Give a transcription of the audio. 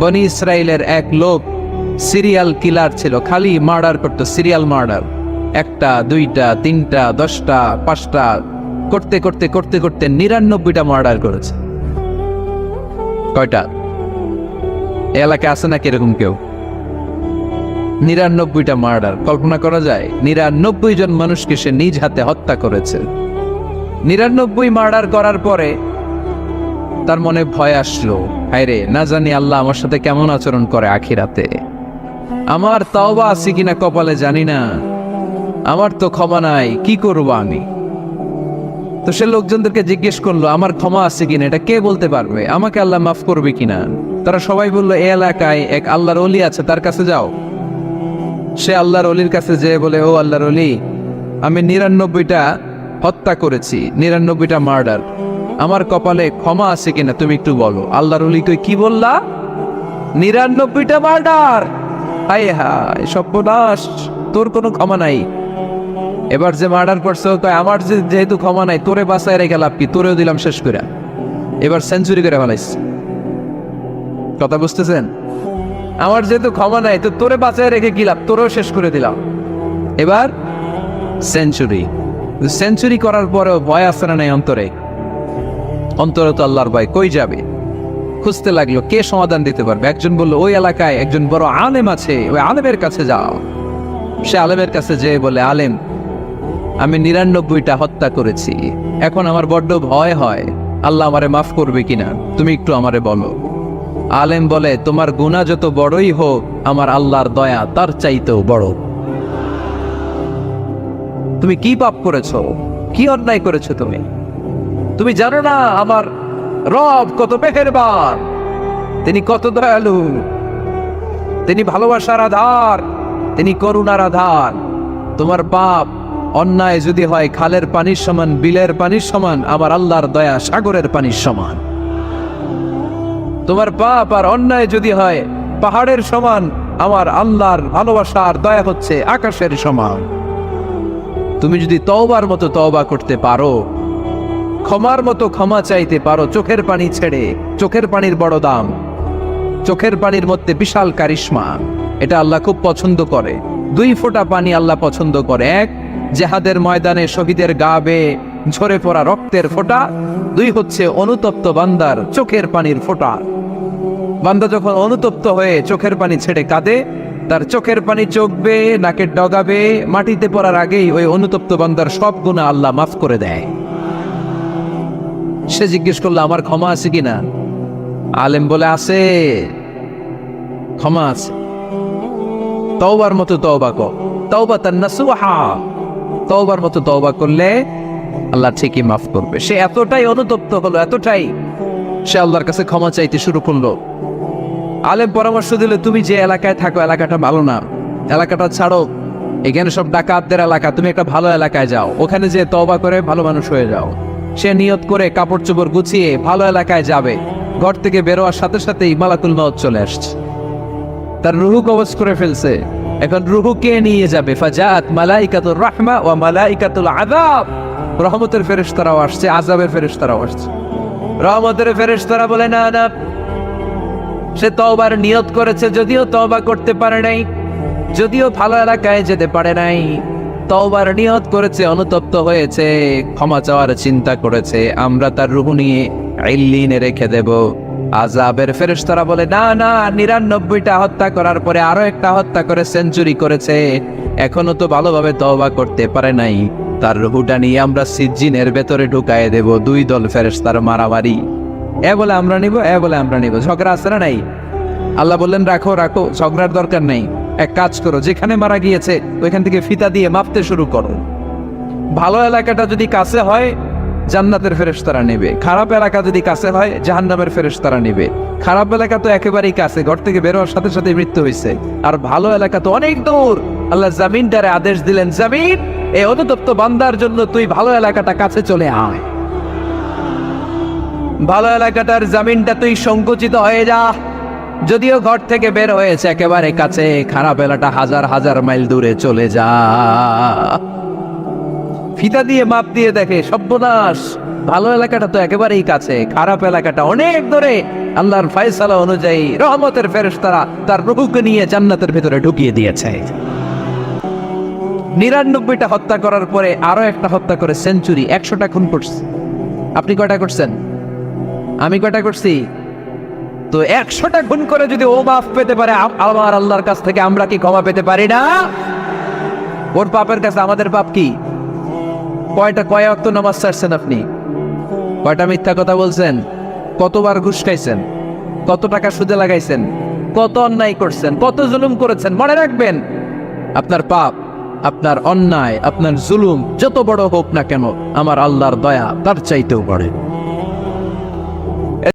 বনি ইসরায়েলের এক লোক সিরিয়াল কিলার ছিল, খালি মার্ডার করতো, সিরিয়াল মার্ডার। একটা, দুইটা, তিনটা, 10টা, 5টা করতে করতে করতে করতে 99টা মার্ডার করেছে। কয়টা? এলাকায় আছে নাকি এরকম কেউ? 99টা মার্ডার। কল্পনা করা যায়? 99 জন মানুষকে সে নিজ হাতে হত্যা করেছে। 99 মার্ডার করার পরে তার মনে ভয় আসলো, হায়রে, না জানি আল্লাহ আমার সাথে কেমন আচরণ করে আখিরাতে। আমার তওবা আছে কিনা কপালে জানি না, আমার তো ক্ষমা নাই, কি করব আমি? তো সে লোকজনদেরকে জিজ্ঞেস করলো, আমার ক্ষমা আছে কিনা, এটা কে বলতে পারবে? আমাকে আল্লাহ মাফ করবে কিনা? তারা সবাই বললো, এই এলাকায় এক আল্লাহর ওলি আছে, তার কাছে যাও। সে আল্লাহর ওলির কাছে যেয়ে বলে, ও আল্লাহর ওলি, আমি 99টা হত্যা করেছি, 99টা মার্ডার, আমার কপালে ক্ষমা আছে কিনা তুমি একটু বলো। আল্লাহর ওলি কই, কি বললা? 99টা মার্ডার? হায় হায়, সর্বনাশ, তোর কোনো ক্ষমা নাই। এবার যে মার্ডার করছে কয়, আমার যেহেতু ক্ষমা নাই, তোরে বাঁচায় রেখে লাভ কি, তোরেও দিলাম শেষ করে। এবার সেঞ্চুরি করে ফেলাইছে। কথা বুঝতেছেন? আমার যেহেতু ক্ষমা নাই, তো তোরে বাঁচায় রেখে কি লাভ, তোরেও শেষ করে দিলাম। এবার সেঞ্চুরি। সেঞ্চুরি করার পরেও ভয় আসে না নাই অন্তরে? অন্তরে তো আল্লাহর ভয়, কই যাবে? খুঁজতে লাগলো কে সমাধান দিতে পারবে। একজন বললো, ওই এলাকায় একজন বড় আলেম আছে, ওই আলেমের কাছে যাও। সে আলেমের কাছে যেয়ে বলে, আলেম, আমি 99টা হত্যা করেছি, এখন আমার বড্ড ভয় হয়, আল্লাহ আমারে মাফ করবে কিনা, তুমি একটু আমারে বলো। আলেম বলে, তোমার গুনাহ যত বড়ই হোক, আমার আল্লাহর দয়া তার চাইতেও বড়। তুমি কি পাপ করেছো, কি অন্যায় করেছো? তুমি জানো না আমার রব কত মেহেরবান, তিনি কত দয়ালু, তিনি ভালোবাসার আধার, তিনি করুণার আধার। তোমার পাপ অন্যায় যদি হয় খালের পানির সমান, বিলের পানির সমান, আমার আল্লাহর দয়া সাগরের পানির সমান। তোমার পাপ আর অন্যায় যদি হয় পাহাড়ের সমান, আমার আল্লাহর ভালোবাসার দয়া হচ্ছে আকাশের সমান। তুমি যদি তওবার মতো তওবা করতে পারো, ক্ষমার মতো ক্ষমা চাইতে পারো, চোখের পানি ছেড়ে, চোখের পানির বড় দাম, চোখের পানির মধ্যে বিশাল কারিশমা, এটা আল্লাহ খুব পছন্দ করে। 2 ফোঁটা পানি আল্লাহ পছন্দ করে। এক, জিহাদের ময়দানে শহীদের গা বেয়ে ঝরে পড়া রক্তের ফোঁটা। 2 হচ্ছে অনুতপ্ত বান্দার চোখের পানির ফোঁটা। বান্দা যখন অনুতপ্ত হয়ে চোখের পানি ছেড়ে কাঁদে, তার চোখের পানি চোখ বেয়ে নাকের ডগা বেয়ে মাটিতে পড়ার আগেই ওই অনুতপ্ত বান্দার সব গুনাহ আল্লাহ মাফ করে দেয়। সে জিজ্ঞেস করলো, আমার ক্ষমা আছে কিনা? আলেম বলে, আছে, ক্ষমা আছে। তওবার মতো তওবা কর, তাওবাতান নাসুহা, তওবার মতো তওবা করলে আল্লাহ ঠিকই মাফ করবে। সে এতটাই অনুতপ্ত হলো, এতটাই, সে আল্লাহর কাছে ক্ষমা চাইতে শুরু করলো। আলেম পরামর্শ দিলে, তুমি যে এলাকায় থাকো এলাকাটা ভালো না, এলাকাটা ছাড়ো, এখানে সব ডাকাতদের এলাকা, তুমি একটা ভালো এলাকায় যাও, ওখানে যে তওবা করে ভালো মানুষ হয়ে যাও। সে নিয়ত করে কাপড় চোপড় গুছিয়ে ভালো এলাকায় যাবে। ঘর থেকে বেরোয়ার সাথে সাথেই মালাকুল মউত চলে আসছে, তার রুহু কবজ করে ফেলছে। এখন রুহু কে নিয়ে যাবে? ফাজাত মালাইকাতুর রাহমা ওয়া মালাইকাতুল আযাব, রহমতের ফেরেশতারাও আসছে, আযাবের ফেরেশতারাও আসছে। রহমতের ফেরেশতারা বলে, না না, সে তওবার নিয়ত করেছে, যদিও তওবা করতে পারে নাই, যদিও ভালো এলাকায় যেতে পারে নাই, তওবার নিয়ত করেছে, অনুতপ্ত হয়েছে, ক্ষমা চাওয়ার চিন্তা করেছে, আমরা তার রূহ নিয়ে ইল্লিনে রেখে দেব। আযাবের ফেরেশতারা বলে, না না, 99টা হত্যা করার পরে আরো একটা হত্যা করে সেঞ্চুরি করেছে, এখনো তো ভালোভাবে তওবা করতে পারে নাই, তার রূহটা নিয়ে আমরা সিজ্জিনের ভেতরে ঢুকায়ে দেব। 2 দল ফেরেশতার মারামারি, এ বলে আমরা নিব, এ বলে আমরা নিব, ঝগড়া আছে না নাই? আল্লাহ বললেন, রাখো রাখো, ঝগড়ার দরকার নেই। এক কাজ করো, যেখানে মারা গিয়েছে ওইখান থেকে ফিতা দিয়ে মাপতে শুরু করো। ভালো এলাকাটা যদি কাছে হয় জান্নাতের ফেরেশতারা নেবে, খারাপ এলাকা যদি কাছে হয় জাহান্নামের ফেরেশতারা নেবে। খারাপ এলাকা তো একেবারেই কাছে, ঘর থেকে বেরোয়ার সাথে সাথে মৃত্যু হয়েছে, আর ভালো এলাকা তো অনেক দূর। আল্লাহ জামিনটারে আদেশ দিলেন, জামিন, এই অনুতপ্ত বান্দার জন্য তুই ভালো এলাকাটা কাছে চলে আয়, ভালো এলাকাটার জামিনটা তুই সংকুচিত হয়ে যা। যদিও ঘর থেকে বের হয়েছে একেবারে কাছে, খারাপ এলাকা হাজার হাজার মাইল দূরে চলে যা। ফিতা দিয়ে মাপ দিয়ে দেখে, সর্বনাশ, ভালো এলাকাটা তো একেবারেই কাছে, খারাপ এলাকাটা অনেক দূরে। আল্লাহর ফয়সালা অনুযায়ী রহমতের ফেরেশতারা তার প্রভুকে নিয়ে জান্নাতের ভেতরে ঢুকিয়ে দিয়েছে। 99টা হত্যা করার পরে আরো একটা হত্যা করে সেঞ্চুরি, 100টা খুন করছে। আপনি কয়টা করছেন? আমি কয়টা করছি? তো 100টা খুন করে যদি ও মাফ পেতে পারে আমার আল্লাহর কাছ থেকে, আমরা কি ক্ষমা পেতে পারি না? ওর পাপের কাছে আমাদের পাপ কি? কয় ওয়াক্ত নামাজ ছাড়ছেন আপনি? কয়টা মিথ্যা কথা বলছেন? কতবার ঘুষ খাইছেন? কত টাকা সুদে লাগাইছেন? কত অন্যায় করছেন? কত জুলুম করেছেন? মনে রাখবেন, আপনার পাপ, আপনার অন্যায়, আপনার জুলুম যত বড় হোক না কেন, আমার আল্লাহর দয়া তার চাইতেও বড়।